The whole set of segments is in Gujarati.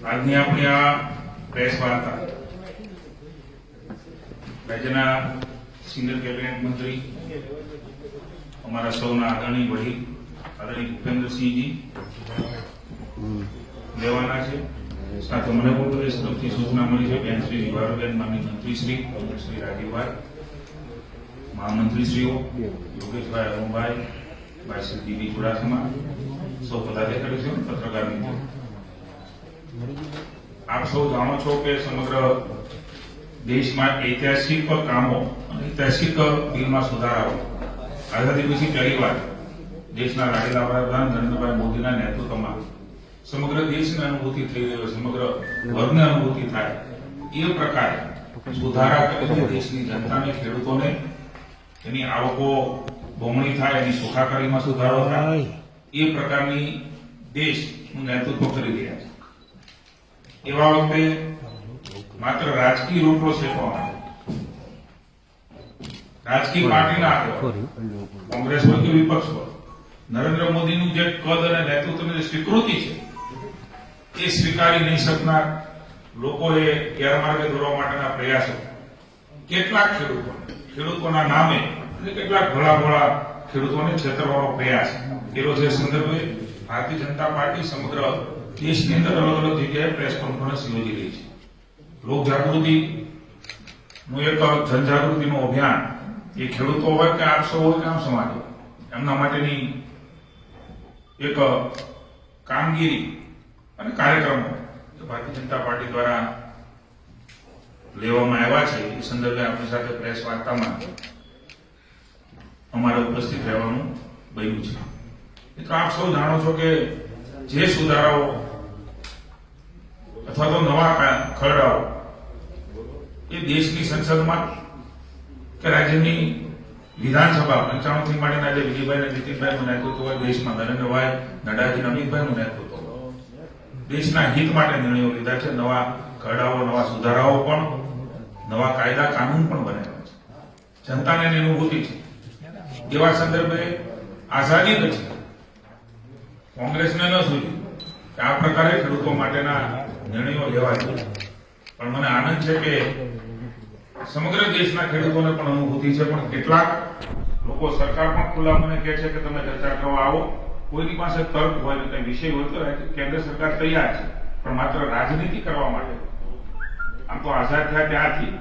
આજની આપણી આ પ્રેસ વાર્તા રાજ્યના સિનિયર કેબિનેટ મંત્રી અમારા સૌના આદરણીય વડીલ આદરણીય ભૂપેન્દ્રસિંહજી લેવાના છે। સાથે મને પણ પ્રદેશ તરફથી સૂચના મળી છે બેન શ્રી વિભાવરીબેન માનની મંત્રીશ્રી શ્રી રાજીવભાઈ, મહામંત્રીશ્રીઓ યોગેશભાઈ, અરુણભાઈ, ભાઈ શ્રી દીવી ચુડાસમા, સૌ પદાધિકારીઓ, પત્રકાર મિત્રો, આપ સૌ જાણો છો કે સમગ્ર દેશમાં ઐતિહાસિક કામો અને ઐતિહાસિક બિલમાં સુધારાઓ આઝાદી પછી પહેલીવાર દેશના લાડીલા વડાપ્રધાન નરેન્દ્રભાઈ મોદીના નેતૃત્વમાં સમગ્ર દેશને અનુભૂતિ થઈ રહ્યો, સમગ્ર વર્ગને અનુભૂતિ થાય એ પ્રકારે સુધારા કરીને દેશની જનતાને, ખેડૂતોને એની આવકો બમણી થાય, એની સુખાકારીમાં સુધારો થાય એ પ્રકારની દેશનું નેતૃત્વ કરી રહ્યા છે। એવા વખતે માત્ર રાજકીય રોટલો શેકવા માટે રાજકીય પાર્ટીના આગળ કોંગ્રેસ હોય કે વિપક્ષ હોય, નરેન્દ્ર મોદીનું જે કદ અને નેતૃત્વની સ્વીકૃતિ છે એ સ્વીકારી નહીં શકનાર લોકોએ ગેરમાર્ગે દોરવા માટેના પ્રયાસો કેટલાક ખેડૂતોના નામે અને કેટલાક ભોળા ખેડૂતોને છેતરવાનો પ્રયાસ કર્યો છે। સંદર્ભે ભારતીય જનતા પાર્ટી સમગ્ર દેશની અંદર અલગ અલગ જગ્યાએ પ્રેસ કોન્ફરન્સ યોજી રહી છે। લોક જાગૃતિનું એક જનજાગૃતિનું અભિયાન એ ખેડૂતો હોય કે આપ સૌ હોય કે આમ સમાજ હોય એમના માટેની એક કામગીરી અને કાર્યક્રમો ભારતીય જનતા પાર્ટી દ્વારા લેવામાં આવ્યા છે એ સંદર્ભે આપણી સાથે પ્રેસ વાર્તામાં અમારે ઉપસ્થિત રહેવાનું બન્યું છે। મિત્રો, આપ સૌ જાણો છો કે જે સુધારાઓ અથવા તો નવા ખરડાઓ એ દેશની સંસદમાં કે રાજ્યની વિધાનસભા 95 થી માંડીને આજે વિજયભાઈ નીતિનભાઈનું નેતૃત્વ હોય, દેશમાં નરેન્દ્રભાઈ, નડ્ડાજી, અમિતભાઈનું નેતૃત્વ દેશના હિત માટે નિર્ણયો લીધા છે। નવા ખરડાઓ, નવા સુધારાઓ પણ, નવા કાયદા કાનૂન પણ બનાવ્યા છે। જનતાને એની અનુભૂતિ છે। એવા સંદર્ભે આઝાદી પછી કોંગ્રેસને ન સૂચ્યું કે આ પ્રકારે ખેડૂતો માટેના નિર્ણયો લેવા જોઈએ, પણ મને આનંદ છે કે સમગ્ર દેશના ખેડૂતોને પણ અનુભૂતિ છે। પણ કેટલાક લોકો, સરકાર પણ ખુલ્લા મને કહે છે કે તમે ચર્ચા કરવા આવો, કોઈની પાસે તર્ક હોય ને કઈ વિષય હોય તો કેન્દ્ર સરકાર તૈયાર છે, પણ માત્ર રાજનીતિ કરવા માટે। આમ તો આઝાદ થયા ત્યારથી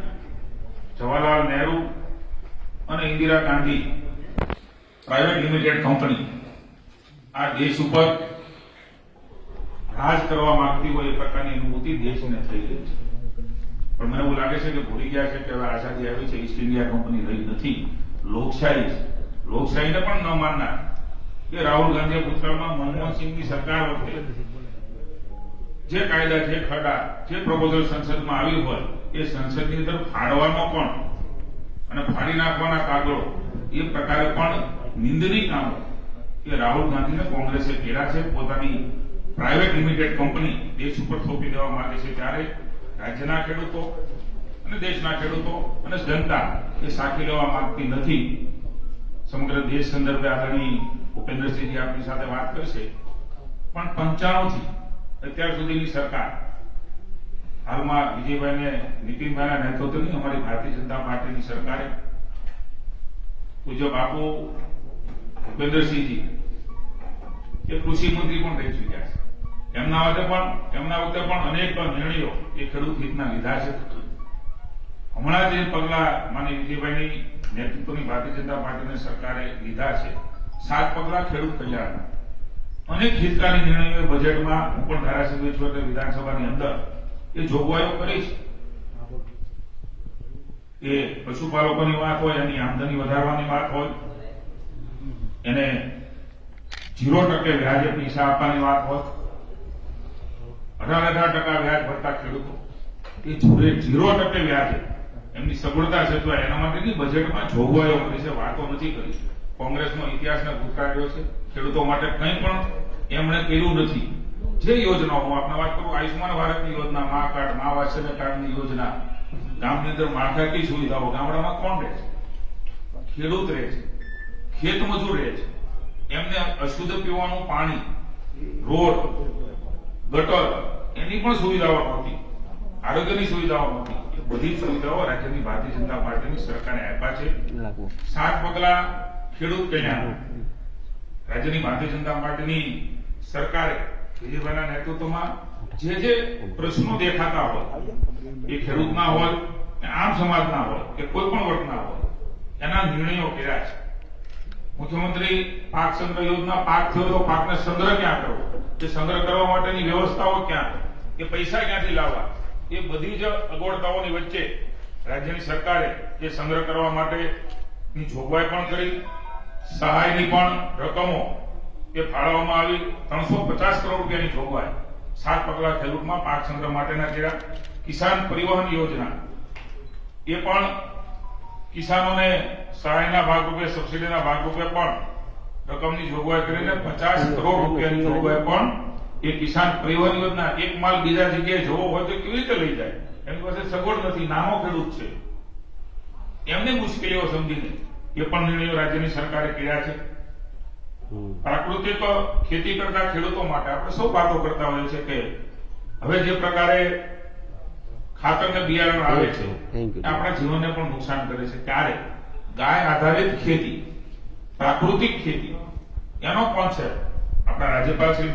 જવાહરલાલ નહેરુ અને Indira Gandhi private limited company આ દેશ ઉપર રાજ કરવા માંગતી હોય એ પ્રકારની અનુભૂતિ દેશને થઈ રહી છે। પણ મને એવું લાગે છે કે ભૂલી ગયા છે કે હવે આઝાદી આવી છે, ઈસ્ટ ઇન્ડિયા કંપની રહી નથી, લોકશાહી છે। લોકશાહીને પણ ન માનનાર કે રાહુલ ગાંધીએ ભૂતકાળમાં મનમોહનસિંહની સરકાર વખતે જે કાયદા, જે ખરડા, જે પ્રપોઝલ સંસદમાં આવ્યું હોય એ સંસદની અંદર ફાડવાનો પણ અને ફાડી નાખવાના કાગળો એ પ્રકારે પણ નિંદનીય કામો કે રાહુલ ગાંધીને કોંગ્રેસે કર્યા છે। પોતાની પ્રાઇવેટ લિમિટેડ કંપની દેશ ઉપર થોપી દેવા માંગે છે, ત્યારે રાજ્યના ખેડૂતો અને દેશના ખેડૂતો અને જનતા એ સાખી લેવા માંગતી નથી। સમગ્ર દેશ સંદર્ભે આદરણીય ભૂપેન્દ્રસિંહજી આપની સાથે વાત કરશે, પણ 95 થી અત્યાર સુધીની સરકાર, હાલમાં વિજયભાઈને, નીતિનભાઈના નેતૃત્વની અમારી ભારતીય જનતા પાર્ટીની સરકારે પૂજ્ય બાપુ ભૂપેન્દ્રસિંહજી એ કૃષિ મંત્રી પણ રહી ચૂક્યા છે। એમના વખતે પણ અનેક નિર્ણયો એ ખેડૂત હિતના લીધા છે। હમણાં જે પગલા માનીય વિજયભાઈની નેતૃત્વની ભારતીય જનતા પાર્ટીની સરકારે લીધા છે, 7 પગલા ખેડૂત કલ્યાણના, અનેક હિતકારી નિર્ણયો બજેટમાં, હું પણ ધારાસભ્ય છું એટલે વિધાનસભાની અંદર એ જોગવાઈઓ કરી છે કે પશુપાલકોની વાત હોય, એની આમદની વધારવાની વાત હોય, એને 0% વ્યાજે પૈસા આપવાની વાત હોય, 18% વ્યાજ ભરતા ખેડૂતો એ 0% વ્યાજે એમની સગવડતા છે, તો એના માટેની બજેટમાં જોગવાઈઓ કરી છે, વાતો નથી કરી। કોંગ્રેસનો ઇતિહાસને ભૂતકાળ્યો છે, ખેડૂતો માટે કંઈ પણ એમણે કર્યું નથી। જે યોજનાઓ, હું આપને વાત કરું, આયુષ્માન ભારતની યોજના, મા કાર્ડ, મા વાત્સલ્ય કાર્ડની યોજના, ગામની અંદર માળખાકીય સુવિધાઓ, ગામડામાં કોણ રહે છે? ખેડૂત રહે છે, ખેત મજૂર રહે છે, એમને અશુદ્ધ પીવાનું પાણી, રોડ, ગટર એની પણ સુવિધાઓ નહોતી, આરોગ્યની સુવિધાઓ નહોતી. એ બધી સુવિધાઓ રાજ્યની ભારતીય જનતા પાર્ટીની સરકારે આપ્યા છે. 7 પગલા ખેડૂત કલ્યાણ રાજ્યની ભારતીય જનતા પાર્ટીની સરકારે વિજયભાઈના નેતૃત્વમાં જે પ્રશ્નો દેખાતા હોય, એ ખેડૂતના હોય, આમ સમાજના હોય કે કોઈ પણ વર્ગના હોય, એના નિર્ણયો કર્યા છે. મુખ્યમંત્રી પાક સંગ્રહ યોજના, પાક થયો તો પાકને સંગ્રહ ક્યાં કરવો, એ સંગ્રહ કરવા માટેની વ્યવસ્થાઓ ક્યાં, એ પૈસા ક્યાંથી લાવવા, એ બધી જ અગવડતાઓની વચ્ચે રાજ્યની સરકારે એ સંગ્રહ કરવા માટેની જોગવાઈ પણ કરી. સહાયની પણ રકમો એ ફાળવવામાં આવી. 350 કરોડ રૂપિયાની જોગવાઈ 7 પગલા ખેડૂતમાં પાક સંગ્રહ માટેના કર્યા. કિસાન પરિવહન યોજના એ પણ કિસાનોને સહાયના ભાગરૂપે, સબસિડીના ભાગરૂપે પણ રકમની જોગવાઈ કરીને 50 કરોડ રૂપિયાની જોગવાઈ પણ એ કિસાન પરિવહન યોજના. એક માલ બીજા જગ્યાએ જવો હોય તો કેવી રીતે લઈ જાય, એની પાસે સગવડ નથી, નાનો ખેડૂત છે, એમની મુશ્કેલીઓ સમજીને એ પણ નિર્ણયો રાજ્યની સરકારે કર્યા છે. પ્રાકૃતિક ખેતી કરતા ખેડૂતો માટે આપણે સૌ વાતો કરતા હોઈએ છીએ કે હવે જે પ્રકારે ખાતર ને બિયારણ આવે છે આપણા જીવનને પણ નુકસાન કરે છે, ત્યારે ગાય આધારિત ખેતી, પ્રાકૃતિક ખેતી એનો કોન્સેપ્ટ આપણા રાજ્યપાલ શ્રી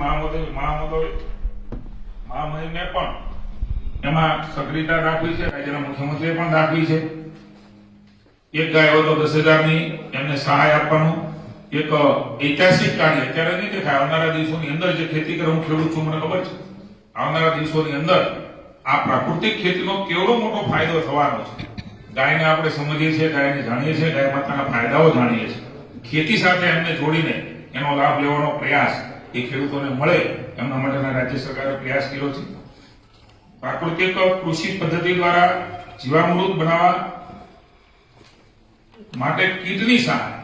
મહામહિમે પણ એમાં સક્રિયતા દાખવી છે. રાજ્યના મુખ્યમંત્રીએ પણ દાખવી છે. એક ગાય હોય તો 10,000ની એમને સહાય આપવાનું એક ઐતિહાસિક કાર્ય અત્યારે નહીં દેખાય. આવનારા દિવસોની અંદર જે ખેતી કરે, હું ખેડૂત છું, મને ખબર છે, આવનારા દિવસોની અંદર આ પ્રાકૃતિક ખેતીનો કેવડો મોટો ફાયદો થવાનો છે. ગાયને આપણે સમજીએ છીએ, ગાયને જાણીએ છીએ, ગાય માતાના ફાયદાઓ જાણીએ છીએ. ખેતી સાથે એમને જોડીને એનો લાભ લેવાનો પ્રયાસ એ ખેડૂતોને મળે એમના માટેના રાજ્ય સરકારે પ્રયાસ કર્યો છે. પ્રાકૃતિક કૃષિ પદ્ધતિ દ્વારા જીવામૃત બનાવવા માટે કીટની સહાય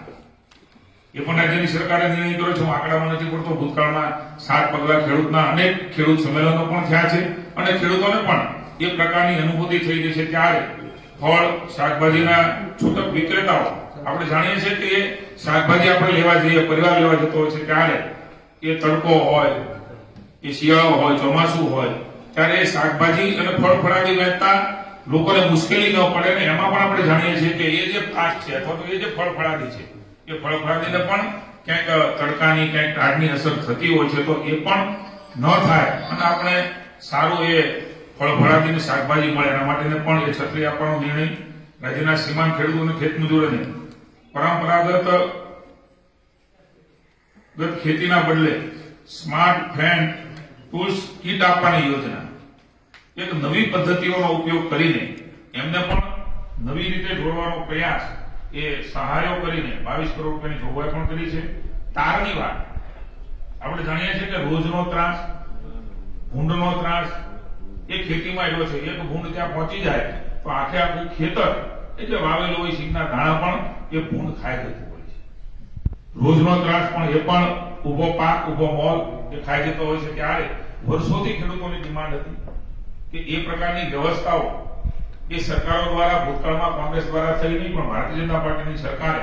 એ પણ રાજ્યની સરકારે નિર્ણય કર્યો છે. હું આંકડામાં નથી પડતો. ભૂતકાળમાં 7 પગલા ખેડૂતના અનેક ખેડૂત સંમેલનો પણ થયા છે અને ખેડૂતોને પણ એ પ્રકારની અનુભૂતિ થઈ ગઈ છે. ત્યારે ફળ શાકભાજીના છૂટક વિક્રેતાઓ, આપણે જાણીએ છીએ કે એ શાકભાજી આપણે લેવા જઈએ, પરિવાર લેવા જતો હોય છે, ત્યારે એ તડકો હોય, એ શિયાળો હોય, ચોમાસું હોય, ત્યારે એ શાકભાજી અને ફળફળાદી વેચતા લોકોને મુશ્કેલી ન પડે ને એમાં પણ આપણે જાણીએ છીએ કે એ જે પાક છે અથવા તો એ જે ફળફળાદી છે, એ ફળફળાદીને પણ ક્યાંક તડકાની, ક્યાંક ટાઢની અસર થતી હોય છે, તો એ પણ ન થાય અને આપણે સારું એ ફળફળાદીની શાકભાજી મળે એના માટે પણ એ છત્રી આપવાનો નિર્ણય રાજ્યના સીમાંત ખેડૂતોને, ખેતમજૂરોને પરંપરાગત ખેતીના બદલે સ્માર્ટ ફ્રેન્ડ ટૂલ્સ કીટ આપવાની યોજના, એક નવી પદ્ધતિઓનો ઉપયોગ કરીને એમને પણ નવી રીતે જોડવાનો પ્રયાસ એ સહાયો કરીને 22 કરોડ રૂપિયાની જોગવાઈ પણ કરી છે. તારની વાત આપણે જાણીએ છીએ કે રોજનો ત્રાસ, ભૂંડનો ત્રાસ એ ખેતીમાં આવ્યો છે. એક ભૂંડ ત્યાં પહોંચી જાય તો આખે આખું ખેતર એ જે વાવેલું હોય સિંગના દાણા પણ એ ભૂંડ ખાઈ જતું હોય છે. રોજનો ત્રાસ પણ એ પણ ઉભો પાક, ઉભો મોલ એ ખાઈ જતો હોય છે. ત્યારે વર્ષોથી ખેડૂતોની ડિમાન્ડ હતી કે એ પ્રકારની વ્યવસ્થાઓ એ સરકારો દ્વારા, ભૂતકાળમાં કોંગ્રેસ દ્વારા થઈ નહીં, પણ ભારતીય જનતા પાર્ટીની સરકારે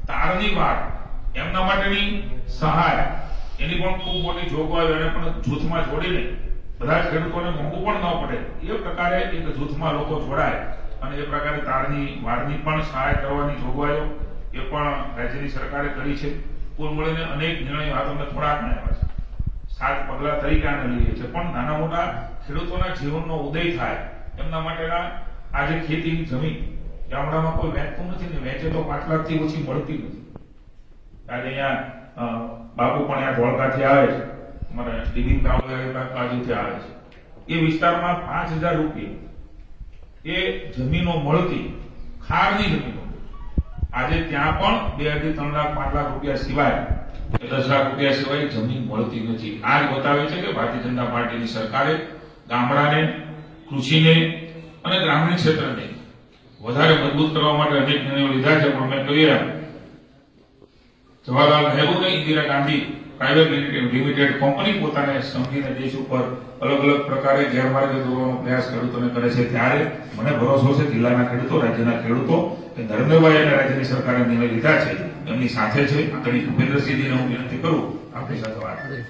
તારની વાત, એમના માટેની સહાય, એની પણ ખૂબ મોટી જોગવાઈઓ એને પણ જૂથમાં જોડીને બધા જ ખેડૂતોને મોંઘું પણ ન પડે એ પ્રકારે એક જૂથમાં લોકો જોડાય અને એ પ્રકારે તારની વાડની પણ સહાય કરવાની જોગવાઈઓ એ પણ રાજ્યની સરકારે કરી છે. કુલ મળીને અનેક નિર્ણયો આ તમને થોડાક આવ્યા છે. 7 પગલા તરીકે આને લઈએ છે, પણ નાના મોટા ખેડૂતોના જીવનનો ઉદય થાય એમના માટેના આજે ખેતીની જમીન ગામડામાં કોઈ વેચતું નથી ને વેચે તો 5 લાખથી ઓછી મળતી નથી. આજે અહીંયા બાપુ પણ અહીંયા ધોળકાથી આવે છે, અમારે ડીબી બાજુથી આવે છે. એ વિસ્તારમાં 5,000 રૂપિયા એ જમીનો મળતી, ખારની જમીનો, આજે ત્યાં પણ 2.5 3 લાખ 5 લાખ રૂપિયા સિવાય 10 લાખ રૂપિયા સિવાય જમીન મળતી નથી. આ જ બતાવે છે કે ભારતીય જનતા પાર્ટીની સરકારે ગામડાને, કૃષિને અને ગ્રામીણ ક્ષેત્રને વધારે મજબૂત કરવા માટે અનેક નિર્ણયો લીધા છે. પણ મેં કહ્યું જવાહરલાલ નહેરુ અને Indira Gandhi private limited company પોતાને સમજીને દેશ ઉપર અલગ અલગ પ્રકારે ગેરમાર્ગે દોરવાનો પ્રયાસ ખેડૂતોને કરે છે. ત્યારે મને ભરોસો છે જિલ્લાના ખેડૂતો, રાજ્યના ખેડૂતો કે નરેન્દ્રભાઈ અને રાજ્યની સરકારે નિર્ણય લીધા છે એમની સાથે છે. આદરણીય ભૂપેન્દ્રસિંહજીને હું વિનંતી કરું આપણી સાથે વાત કરીએ.